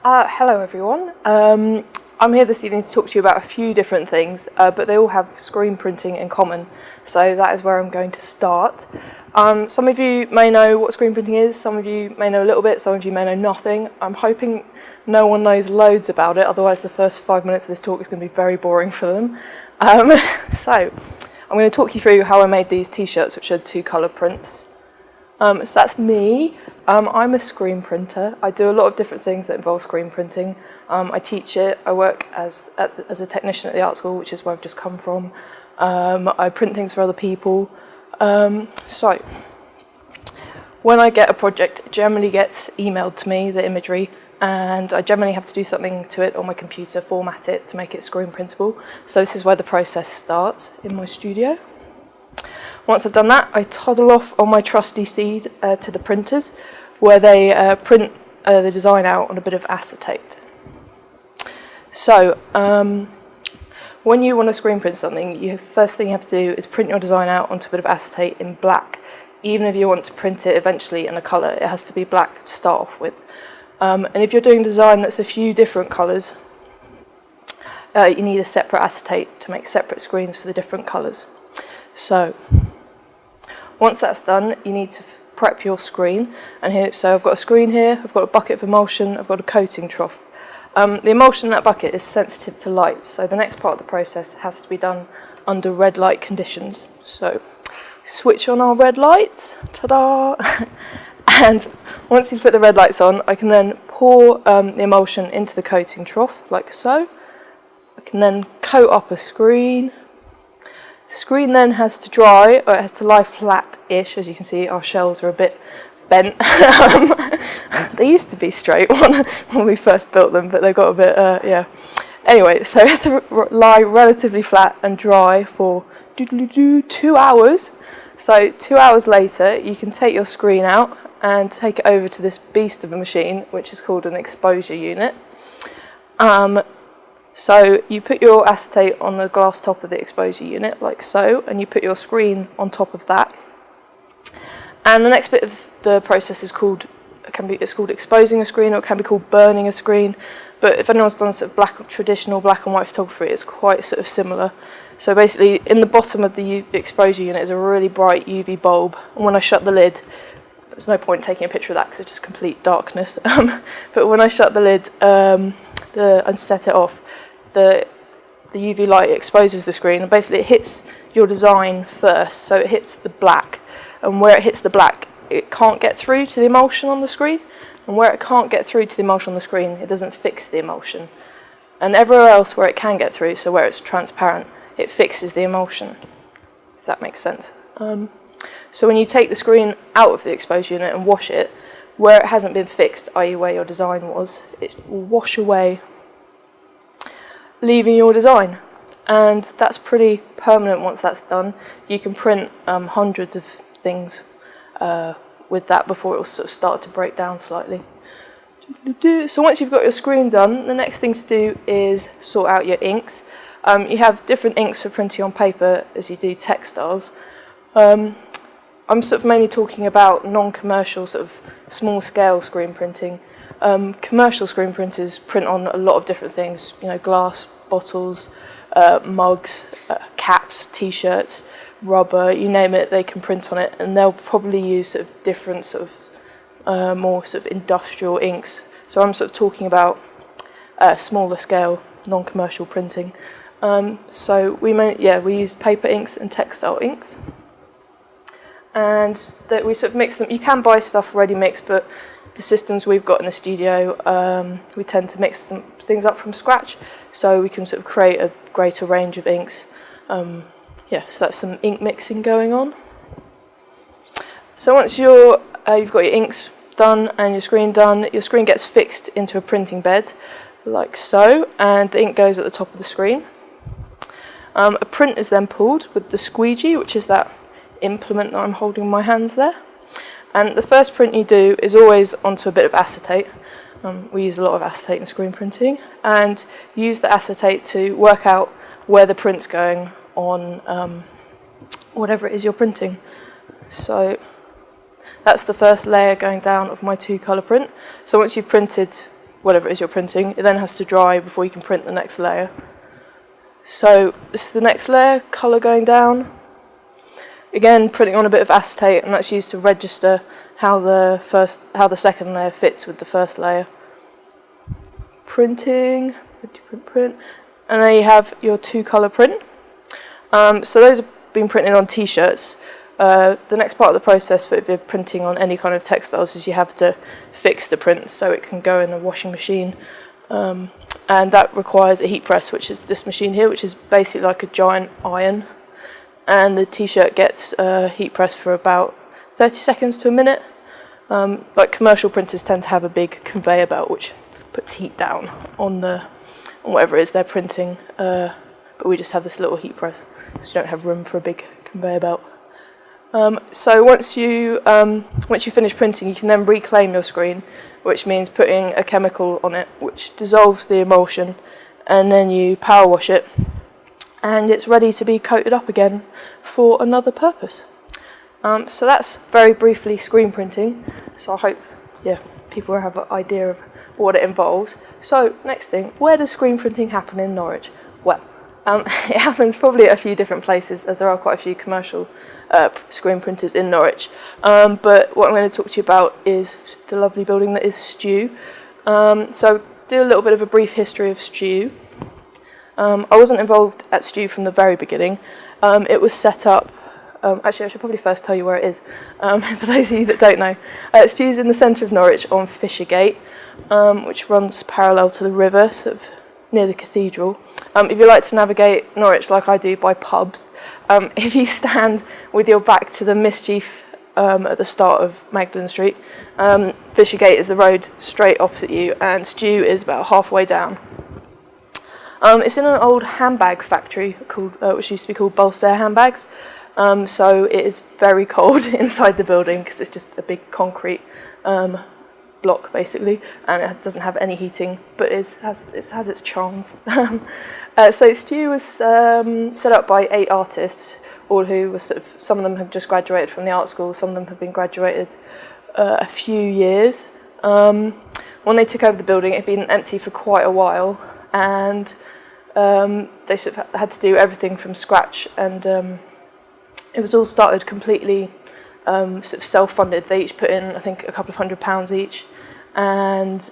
Hello everyone. I'm here this evening to talk to you about a few different things, but they all have screen printing in common, so that is where I'm going to start. Some of you may know what screen printing is, some of you may know a little bit, some of you may know nothing. I'm hoping no one knows loads about it, otherwise the first 5 minutes of this talk is going to be very boring for them. So I'm going to talk you through how I made these t-shirts, which are 2-colour prints. So that's me. I'm a screen printer. I do a lot of different things that involve screen printing. I teach it. I work as a technician at the art school, which is where I've just come from. I print things for other people. So when I get a project, it generally gets emailed to me, the imagery, and I generally have to do something to it on my computer, format it to make it screen printable. So this is where the process starts in my studio. Once I've done that, I toddle off on my trusty steed to the printers, where they print the design out on a bit of acetate. So when you want to screen print something, the first thing you have to do is print your design out onto a bit of acetate in black. Even if you want to print it eventually in a colour, it has to be black to start off with. And if you're doing design that's a few different colours, you need a separate acetate to make separate screens for the different colours. So once that's done, you need to prep your screen. And so I've got a screen here, I've got a bucket of emulsion, I've got a coating trough. The emulsion in that bucket is sensitive to light, so the next part of the process has to be done under red light conditions. So switch on our red lights, ta-da! And once you put the red lights on, I can then pour the emulsion into the coating trough, like so. I can then coat up a screen. The screen then has to dry, or it has to lie flat-ish. As you can see, our shells are a bit bent. They used to be straight when we first built them, but they got a bit, yeah. Anyway, so it has to lie relatively flat and dry for 2 hours. So 2 hours later, you can take your screen out and take it over to this beast of a machine, which is called an exposure unit. So you put your acetate on the glass top of the exposure unit, like so, and you put your screen on top of that. And the next bit of the process is called exposing a screen, or it can be called burning a screen. But if anyone's done sort of traditional black and white photography, it's quite sort of similar. So basically, in the bottom of the exposure unit is a really bright UV bulb, and when I shut the lid, there's no point taking a picture of that because it's just complete darkness. But when I shut the lid and set it off, the UV light exposes the screen, and basically it hits your design first, so it hits the black, and where it hits the black, it can't get through to the emulsion on the screen, and where it can't get through to the emulsion on the screen, it doesn't fix the emulsion. And everywhere else where it can get through, so where it's transparent, it fixes the emulsion, if that makes sense. So when you take the screen out of the exposure unit and wash it, where it hasn't been fixed, i.e. where your design was, it will wash away, leaving your design. And that's pretty permanent once that's done. You can print hundreds of things with that before it will sort of start to break down slightly. So once you've got your screen done, the next thing to do is sort out your inks. You have different inks for printing on paper as you do textiles. I'm sort of mainly talking about non-commercial, sort of small-scale screen printing. Commercial screen printers print on a lot of different things, you know, glass, bottles, mugs, caps, t-shirts, rubber, you name it, they can print on it, and they'll probably use sort of different sort of more sort of industrial inks. So I'm sort of talking about smaller scale, non-commercial printing. So we use paper inks and textile inks, and that we sort of mix them. You can buy stuff ready mixed, but the systems we've got in the studio, we tend to mix things up from scratch, so we can sort of create a greater range of inks. So that's some ink mixing going on. So once you've got your inks done and your screen done, your screen gets fixed into a printing bed, like so, and the ink goes at the top of the screen. A print is then pulled with the squeegee, which is that implement that I'm holding in my hands there. And the first print you do is always onto a bit of acetate. We use a lot of acetate in screen printing, and use the acetate to work out where the print's going on whatever it is you're printing. So that's the first layer going down of my 2-colour print. So once you've printed whatever it is you're printing. It then has to dry before you can print the next layer. So this is the next layer, colour going down. Again, printing on a bit of acetate, and that's used to register how the second layer fits with the first layer. Printing, print, and there you have your 2-colour print. So those have been printed on t-shirts. The next part of the process for if you're printing on any kind of textiles is you have to fix the print so it can go in a washing machine, and that requires a heat press, which is this machine here, which is basically like a giant iron, and the t-shirt gets heat pressed for about 30 seconds to a minute. Like commercial printers tend to have a big conveyor belt which puts heat down on whatever it is they're printing, but we just have this little heat press because you don't have room for a big conveyor belt. So once you finish printing, you can then reclaim your screen, which means putting a chemical on it which dissolves the emulsion, and then you power wash it, and it's ready to be coated up again for another purpose. So that's very briefly screen printing. So I hope, people have an idea of what it involves. So next thing, where does screen printing happen in Norwich? Well, it happens probably at a few different places, as there are quite a few commercial screen printers in Norwich. But what I'm going to talk to you about is the lovely building that is Stew. So do a little bit of a brief history of Stew. I wasn't involved at Stew from the very beginning. It was set up, actually I should probably first tell you where it is, for those of you that don't know. Stew is in the centre of Norwich on Fishergate, which runs parallel to the river, sort of near the cathedral. If you like to navigate Norwich like I do by pubs, if you stand with your back to the Mischief at the start of Magdalen Street, Fishergate is the road straight opposite you, and Stew is about halfway down. It's in an old handbag factory called, which used to be called Bolster Handbags. So it is very cold inside the building because it's just a big concrete block basically, and it doesn't have any heating, but it has its charms. So Stew was set up by 8 artists, all who were some of them have just graduated from the art school, some of them have been graduated a few years. When they took over the building, it had been empty for quite a while, and they sort of had to do everything from scratch, and it was all started completely sort of self-funded. They each put in, I think, a couple of £100 each, and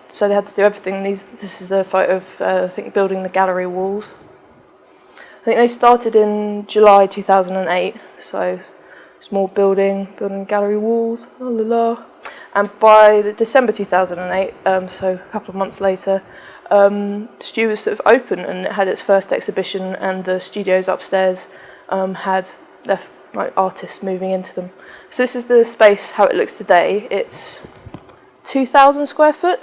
so they had to do everything. This is a photo of I think building the gallery walls. I think they started in July 2008, so small building gallery walls, la la la. And by December 2008, so a couple of months later, Stew was sort of open, and it had its first exhibition, and the studios upstairs had their artists moving into them. So this is the space how it looks today. It's 2,000 square foot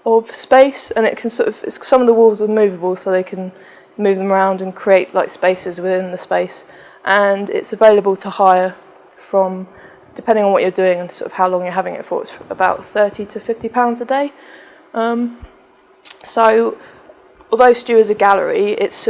of space, and it can some of the walls are movable, so they can move them around and create like spaces within the space. And it's available to hire from, depending on what you're doing and sort of how long you're having it for, it's about £30 to £50 a day. So although Stew is a gallery, it's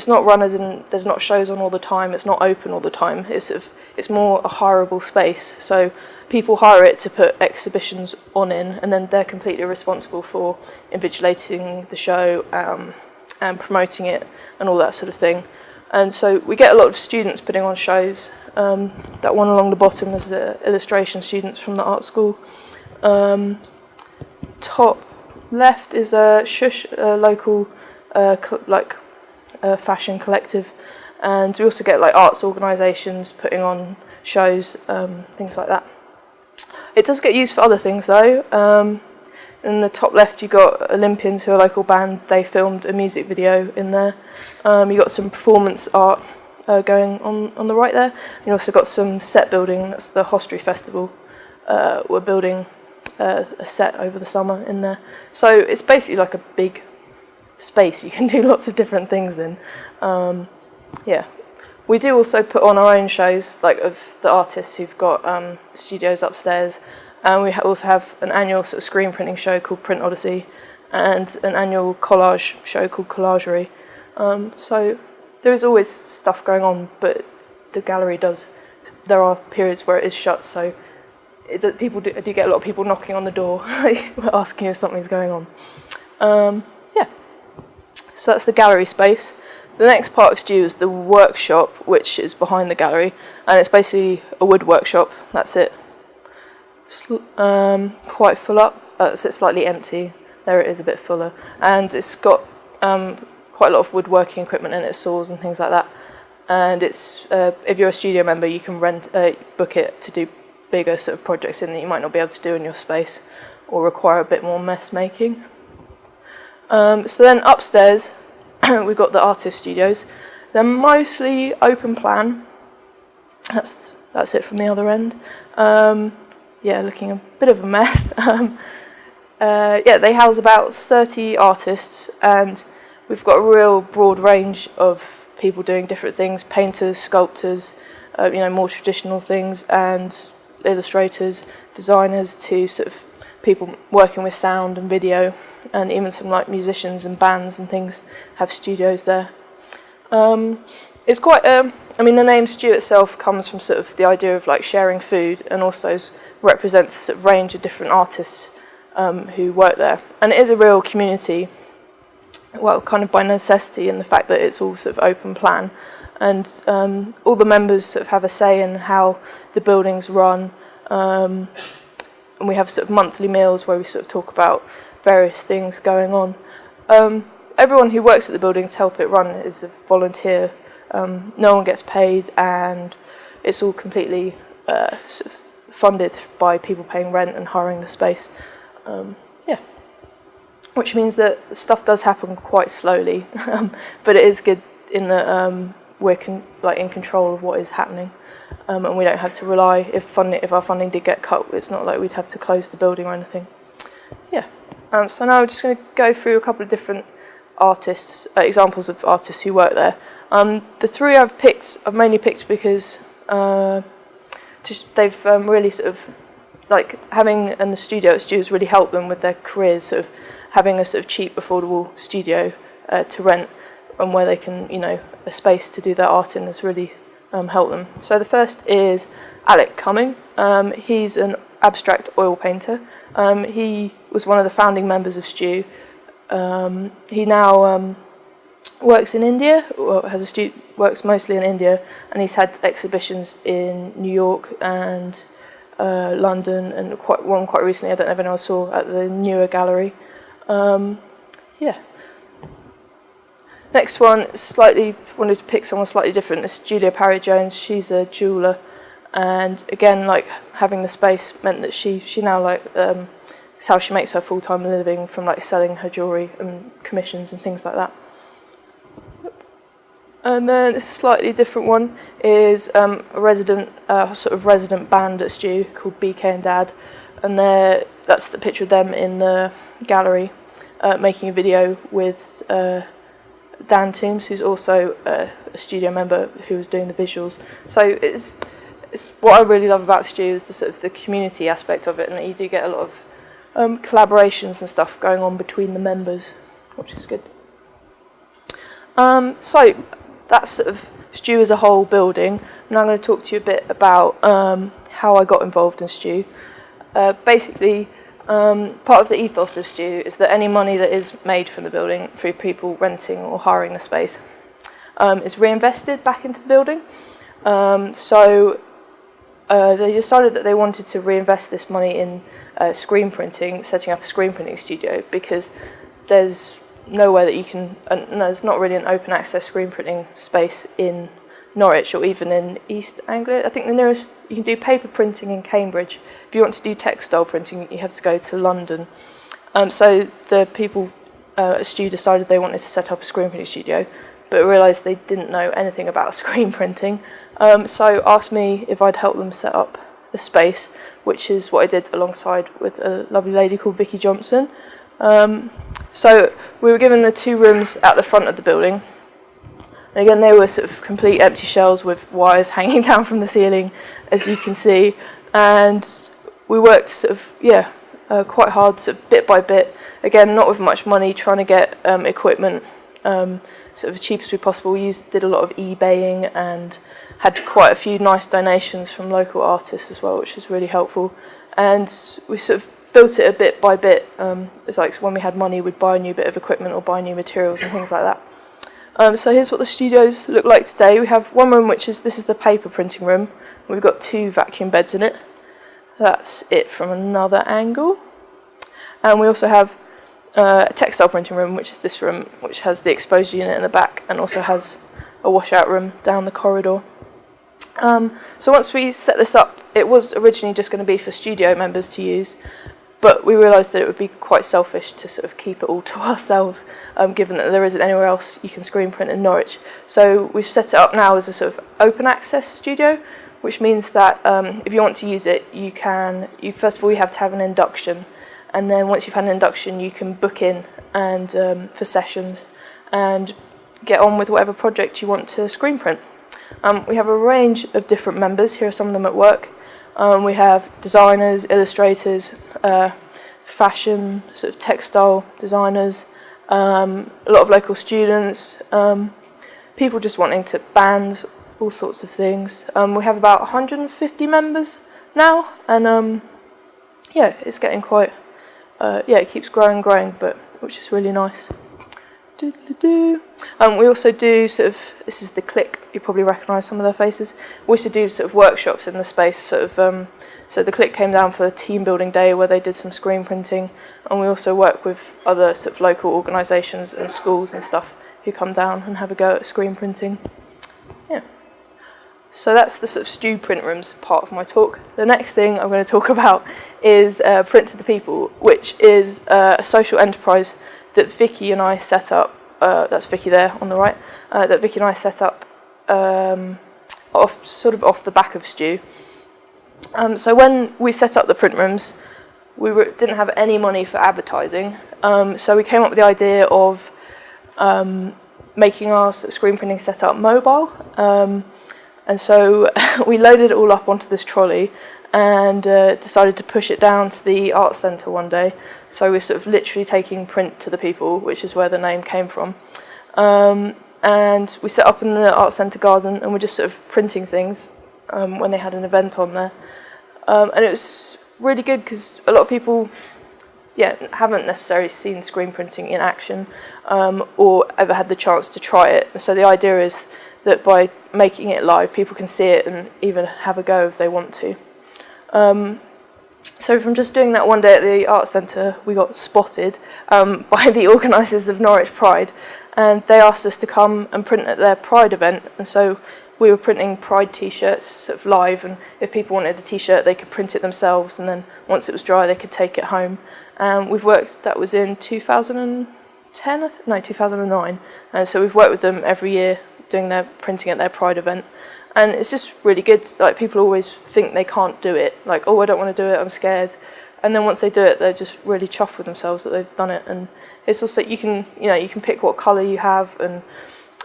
not run as in, there's not shows on all the time, it's not open all the time, it's more a hireable space. So people hire it to put exhibitions on in, and then they're completely responsible for invigilating the show and promoting it and all that sort of thing. And so we get a lot of students putting on shows. That one along the bottom is illustration students from the art school. Top left is a Shush, a local fashion collective, and we also get like arts organisations putting on shows, things like that. It does get used for other things though. In the top left you've got Olympians, who are a local band. They filmed a music video in there. You've got some performance art going on the right there. You also got some set building. That's the Hostry Festival. We're building a set over the summer in there. So it's basically like a big space you can do lots of different things in. We do also put on our own shows, like of the artists who've got studios upstairs. And we also have an annual sort of screen printing show called Print Odyssey, and an annual collage show called Collagery. So there is always stuff going on, but the gallery there are periods where it is shut, so people do get a lot of people knocking on the door asking if something's going on. Yeah, so that's the gallery space. The next part of Stew is the workshop, which is behind the gallery, and it's basically a wood workshop. That's it. Quite full up. So it's slightly empty. There it is, a bit fuller, and it's got quite a lot of woodworking equipment in it, saws and things like that. And it's if you're a studio member, you can book it to do bigger sort of projects in that you might not be able to do in your space, or require a bit more mess making. So then upstairs, we've got the artist studios. They're mostly open plan. That's it from the other end. Yeah, looking a bit of a mess. Yeah, they house about 30 artists, and we've got a real broad range of people doing different things: painters, sculptors, more traditional things, and illustrators, designers, to sort of people working with sound and video, and even some like musicians and bands and things have studios there. It's quite, the name Stew itself comes from sort of the idea of like sharing food, and also represents a sort of range of different artists who work there. And it is a real community, well, kind of by necessity, in the fact that it's all sort of open plan, and all the members sort of have a say in how the buildings run. And we have sort of monthly meals where we sort of talk about various things going on. Everyone who works at the building to help it run is a volunteer. No one gets paid, and it's all completely sort of funded by people paying rent and hiring the space. Yeah, which means that stuff does happen quite slowly, but it is good in that we're in control of what is happening, and we don't have to rely if our funding did get cut. It's not like we'd have to close the building or anything. Yeah. So now I'm just going to go through a couple of different artists, examples of artists who work there. The three I've mainly picked because they've really sort of, like, having a studio at Stew has really helped them with their careers, sort of having a sort of cheap, affordable studio to rent, and where they can, a space to do their art in has really helped them. So the first is Alec Cumming. He's an abstract oil painter. He was one of the founding members of Stew. He now works in India, or works mostly in India, and he's had exhibitions in New York and London, and quite recently, I don't know if anyone saw, at the newer gallery. Yeah. Next one, wanted to pick someone slightly different. It's Julia Parry-Jones. She's a jeweller, and again, like, having the space meant that she now, like, it's how she makes her full-time living, from like selling her jewellery and commissions and things like that. And then a slightly different one is a sort of resident band at Stew called BK and Dad, and that's the picture of them in the gallery making a video with Dan Toombs, who's also a studio member who was doing the visuals. So it's what I really love about Stew is the sort of the community aspect of it, and that you do get a lot of collaborations and stuff going on between the members, which is good. So that's sort of Stew as a whole building. Now I'm going to talk to you a bit about how I got involved in Stew. Basically, part of the ethos of Stew is that any money that is made from the building through people renting or hiring the space is reinvested back into the building. So they decided that they wanted to reinvest this money in screen printing, setting up a screen printing studio, because there's nowhere that you can, there's not really an open access screen printing space in Norwich or even in East Anglia. I think the nearest, you can do paper printing in Cambridge. If you want to do textile printing, you have to go to London. So the people at Stew decided they wanted to set up a screen printing studio, but realised they didn't know anything about screen printing. So asked me if I'd help them set up a space, which is what I did alongside with a lovely lady called Vicky Johnson. So we were given the 2 rooms at the front of the building. And again, they were sort of complete empty shells with wires hanging down from the ceiling, as you can see. And we worked sort of, quite hard, sort of bit by bit. Again, not with much money, trying to get equipment sort of as cheap as we possible. We did a lot of eBaying and had quite a few nice donations from local artists as well, which was really helpful. and we sort of built it a bit by bit. It's like when we had money, we'd buy a new bit of equipment or buy new materials and things like that. So here's what the studios look like today. We have one room this is the paper printing room. We've got 2 vacuum beds in it. That's it from another angle. And we also have a textile printing room, which is this room, which has the exposed unit in the back and also has a washout room down the corridor. So once we set this up, it was originally just going to be for studio members to use, but we realised that it would be quite selfish to sort of keep it all to ourselves, given that there isn't anywhere else you can screen print in Norwich. So we've set it up now as a sort of open access studio, which means that if you want to use it, you can. First of all, you have to have an induction, and then once you've had an induction, you can book in and for sessions and get on with whatever project you want to screen print. We have a range of different members. Here are some of them at work. We have designers, illustrators, fashion, sort of textile designers, a lot of local students, people just wanting to bands, all sorts of things. We have about 150 members now, and yeah, it's getting quite, it keeps growing, but which is really nice. We also do sort of, this is the Click, you probably recognise some of their faces. We also do sort of workshops in the space, sort of, so the Click came down for a team building day where they did some screen printing, and we also work with other sort of local organisations and schools and stuff who come down and have a go at screen printing. Yeah. So that's the sort of stew print rooms part of my talk. The next thing I'm going to talk about is Print to the People, which is a social enterprise that Vicky and I set up. That's Vicky there on the right. That Vicky and I set up off the back of Stew. So when we set up the print rooms, we didn't have any money for advertising. So we came up with the idea of making our sort of screen printing setup mobile. And so we loaded it all up onto this trolley and decided to push it down to the Arts Centre one day. So we're sort of literally taking print to the people, which is where the name came from. And we set up in the Arts Centre garden and we're just sort of printing things when they had an event on there. And it was really good because a lot of people haven't necessarily seen screen printing in action or ever had the chance to try it. So the idea is that by making it live, people can see it and even have a go if they want to. So from just doing that one day at the Arts Centre, we got spotted by the organisers of Norwich Pride, and they asked us to come and print at their Pride event. And so we were printing Pride t-shirts sort of live, and if people wanted a t-shirt, they could print it themselves, and then once it was dry, they could take it home. That was in 2009, and so we've worked with them every year doing their printing at their Pride event. And it's just really good. Like, people always think they can't do it. Like, oh, I don't want to do it, I'm scared. And then once they do it, they're just really chuffed with themselves that they've done it. And it's also, you can pick what colour you have and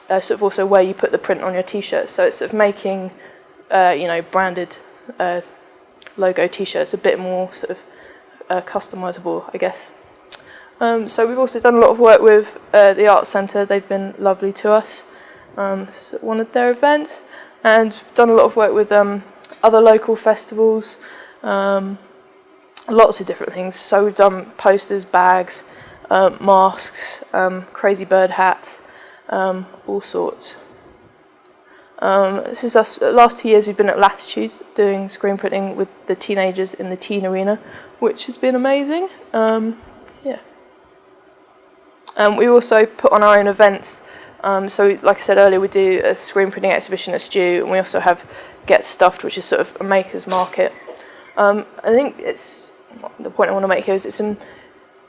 sort of also where you put the print on your t-shirt. So it's sort of making, branded logo t-shirts a bit more sort of customisable, I guess. So we've also done a lot of work with the Arts Centre. They've been lovely to us. One of their events. And done a lot of work with other local festivals, lots of different things. So we've done posters, bags, masks, crazy bird hats, all sorts. This is us. The last 2 years we've been at Latitude doing screen printing with the teenagers in the teen arena, which has been amazing. We also put on our own events. So, like I said earlier, we do a screen printing exhibition at Stew, and we also have Get Stuffed, which is sort of a maker's market. I think the point I want to make here is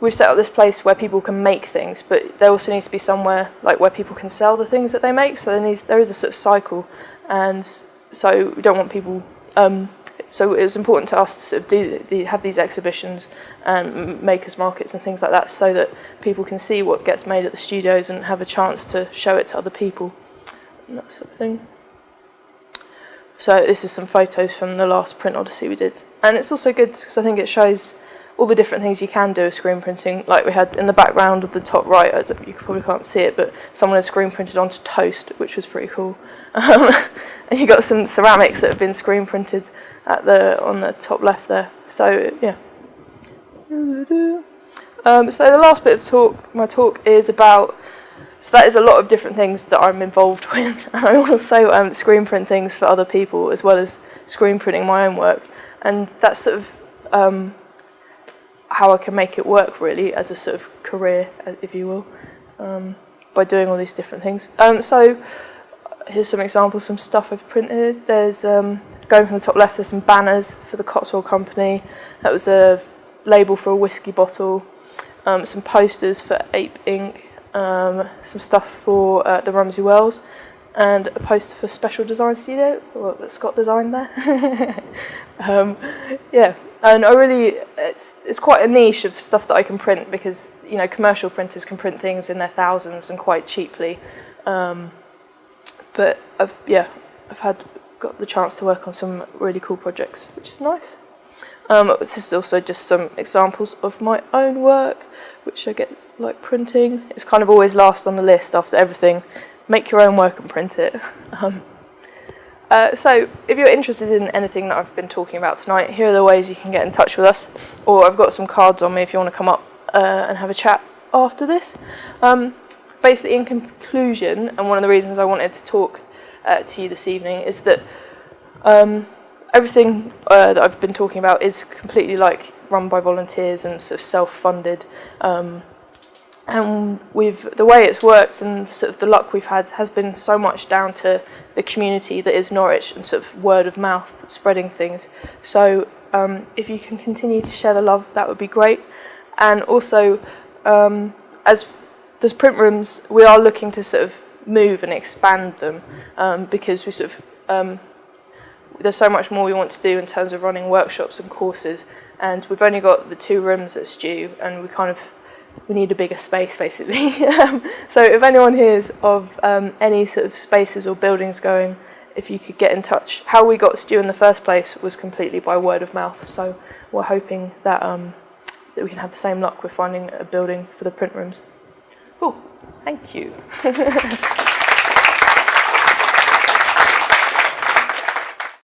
we've set up this place where people can make things, but there also needs to be somewhere like where people can sell the things that they make. So there is a sort of cycle, and so we don't want people. So it was important to us to sort of have these exhibitions and makers markets and things like that, so that people can see what gets made at the studios and have a chance to show it to other people and that sort of thing. So this is some photos from the last print odyssey we did, and it's also good because I think it shows all the different things you can do with screen printing. Like we had in the background of the top right, you probably can't see it, but someone had screen printed onto toast, which was pretty cool. And you got some ceramics that have been screen printed on the top left there. So yeah. So the last bit of my talk is about. So that is a lot of different things that I'm involved with, and I also screen print things for other people as well as screen printing my own work, and that's sort of how I can make it work really as a sort of career, if you will, by doing all these different things. So here's some examples, some stuff I've printed. There's going from the top left, there's some banners for the Cotswold Company. That was a label for a whiskey bottle. Some posters for Ape Inc. Some stuff for the Rumsey Wells, and a poster for Special Design Studio, that Scott designed there. Yeah, and it's quite a niche of stuff that I can print, because commercial printers can print things in their thousands and quite cheaply. But I've got the chance to work on some really cool projects, which is nice. This is also just some examples of my own work, which I get like printing. It's kind of always last on the list after everything. Make your own work and print it. So if you're interested in anything that I've been talking about tonight, here are the ways you can get in touch with us. Or I've got some cards on me if you want to come up and have a chat after this. Basically, in conclusion, and one of the reasons I wanted to talk to you this evening is that everything that I've been talking about is completely run by volunteers and sort of self-funded. And the way it's worked and sort of the luck we've had has been so much down to the community that is Norwich and sort of word of mouth spreading things. So if you can continue to share the love, that would be great. And also, as the print rooms, we are looking to sort of move and expand them because we sort of there's so much more we want to do in terms of running workshops and courses, and we've only got the 2 rooms at Stew, and we need a bigger space basically. So if anyone hears of any sort of spaces or buildings going, if you could get in touch. How we got Stew in the first place was completely by word of mouth, so we're hoping that that we can have the same luck with finding a building for the print rooms. Oh, thank you.